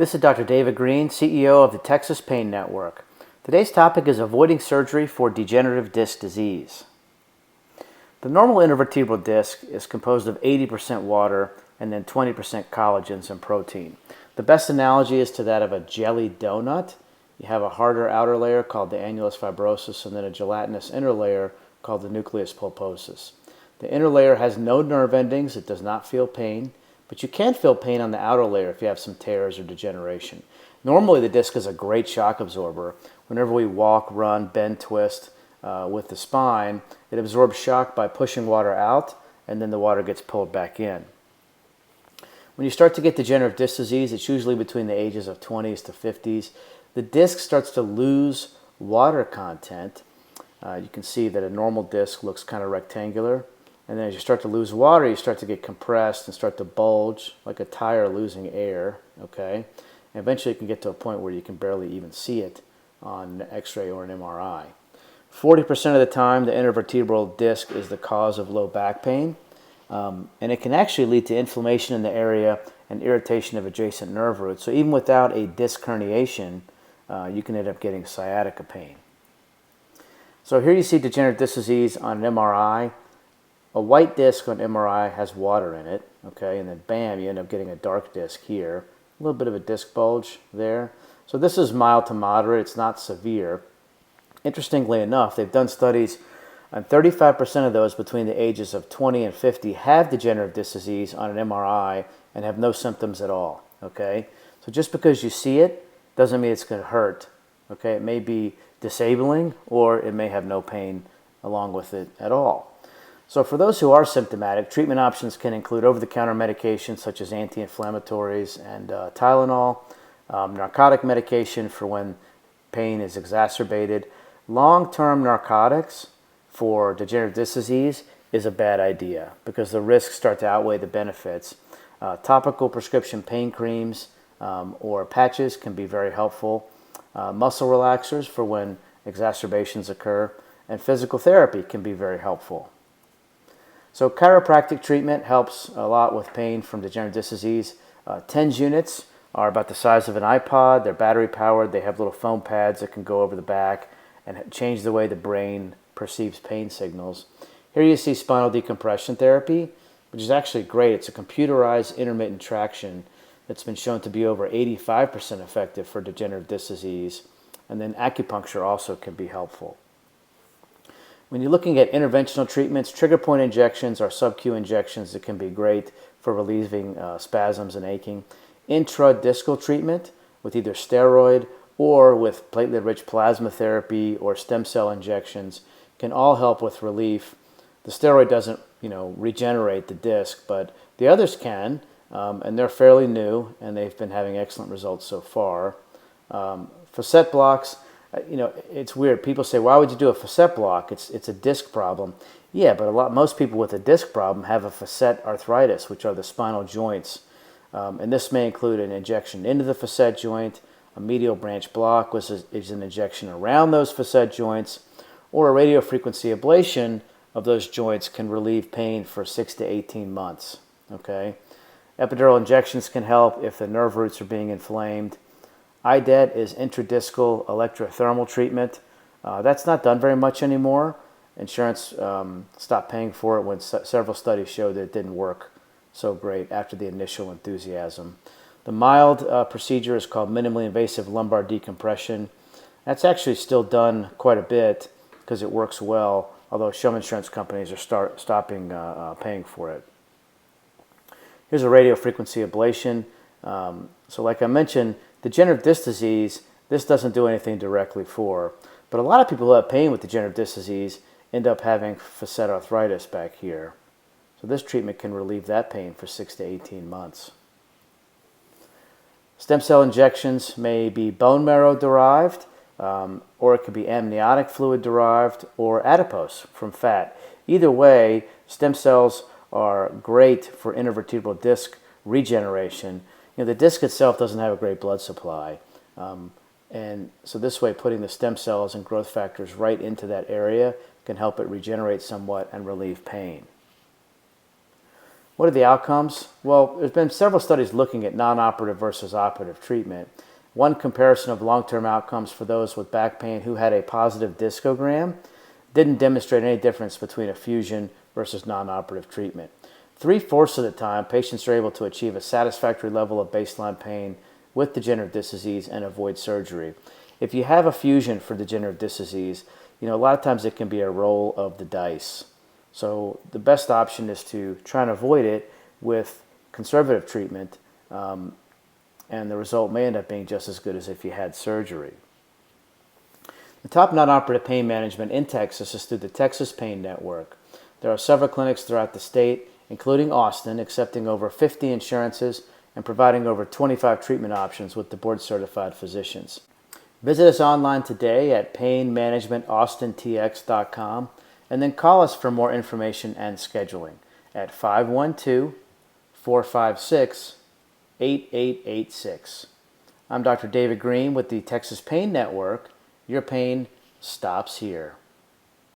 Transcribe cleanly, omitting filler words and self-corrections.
This is Dr. David Green, CEO of the Texas Pain Network. Today's topic is avoiding surgery for degenerative disc disease. The normal intervertebral disc is composed of 80% water and then 20% collagens and protein. The best analogy is to that of a jelly donut. You have a harder outer layer called the annulus fibrosus and then a gelatinous inner layer called the nucleus pulposus. The inner layer has no nerve endings. It does not feel pain. But you can feel pain on the outer layer if you have some tears or degeneration. Normally the disc is a great shock absorber. Whenever we walk, run, bend, twist with the spine, it absorbs shock by pushing water out and then the water gets pulled back in. When you start to get degenerative disc disease, it's usually between the ages of 20s to 50s. The disc starts to lose water content. You can see that a normal disc looks kind of rectangular. And then as you start to lose water, you start to get compressed and start to bulge like a tire losing air, okay? And eventually you can get to a point where you can barely even see it on an X-ray or an MRI. 40% of the time, the intervertebral disc is the cause of low back pain. And it can actually lead to inflammation in the area and irritation of adjacent nerve roots. So even without a disc herniation, you can end up getting sciatica pain. So here you see degenerative disc disease on an MRI. A white disc on MRI has water in it, okay, and then bam, you end up getting a dark disc here. A little bit of a disc bulge there. So this is mild to moderate, it's not severe. Interestingly enough, they've done studies on 35% of those between the ages of 20 and 50 have degenerative disc disease on an MRI and have no symptoms at all, okay? So just because you see it doesn't mean it's going to hurt, okay? It may be disabling or it may have no pain along with it at all. So for those who are symptomatic, treatment options can include over-the-counter medications such as anti-inflammatories and Tylenol, narcotic medication for when pain is exacerbated. Long-term narcotics for degenerative disc disease is a bad idea because the risks start to outweigh the benefits. Topical prescription pain creams or patches can be very helpful. Muscle relaxers for when exacerbations occur, and physical therapy can be very helpful. So chiropractic treatment helps a lot with pain from degenerative disc disease. TENS units are about the size of an iPod. They're battery powered. They have little foam pads that can go over the back and change the way the brain perceives pain signals. Here you see spinal decompression therapy, which is actually great. It's a computerized intermittent traction that's been shown to be over 85% effective for degenerative disc disease. And then acupuncture also can be helpful. When you're looking at interventional treatments, trigger point injections are sub-Q injections that can be great for relieving spasms and aching. Intradiscal treatment with either steroid or with platelet-rich plasma therapy or stem cell injections can all help with relief. The steroid doesn't, regenerate the disc, but the others can, and they're fairly new, and they've been having excellent results so far. Facet blocks. It's weird. People say, why would you do a facet block? It's a disc problem. Yeah, but most people with a disc problem have a facet arthritis, which are the spinal joints. And this may include an injection into the facet joint, a medial branch block, which is an injection around those facet joints, or a radiofrequency ablation of those joints can relieve pain for 6 to 18 months. Okay? Epidural injections can help if the nerve roots are being inflamed. IDET is intradiscal electrothermal treatment. That's not done very much anymore. Insurance stopped paying for it when several studies showed that it didn't work so great after the initial enthusiasm. The mild procedure is called minimally invasive lumbar decompression. That's actually still done quite a bit because it works well, although some insurance companies are stopping paying for it. Here's a radiofrequency ablation. So like I mentioned, degenerative disc disease, this doesn't do anything directly for, but a lot of people who have pain with degenerative disc disease end up having facet arthritis back here. So this treatment can relieve that pain for 6 to 18 months. Stem cell injections may be bone marrow derived, or it could be amniotic fluid derived, or adipose from fat. Either way, stem cells are great for intervertebral disc regeneration. The disc itself doesn't have a great blood supply. And so this way, putting the stem cells and growth factors right into that area can help it regenerate somewhat and relieve pain. What are the outcomes? Well, there's been several studies looking at non-operative versus operative treatment. One comparison of long-term outcomes for those with back pain who had a positive discogram didn't demonstrate any difference between a fusion versus non-operative treatment. 3/4 of the time, patients are able to achieve a satisfactory level of baseline pain with degenerative disc disease and avoid surgery. If you have a fusion for degenerative disc disease, a lot of times it can be a roll of the dice. So the best option is to try and avoid it with conservative treatment, and the result may end up being just as good as if you had surgery. The top non-operative pain management in Texas is through the Texas Pain Network. There are several clinics throughout the state, including Austin, accepting over 50 insurances and providing over 25 treatment options with the board-certified physicians. Visit us online today at painmanagementaustintx.com and then call us for more information and scheduling at 512-456-8886. I'm Dr. David Green with the Texas Pain Network. Your pain stops here.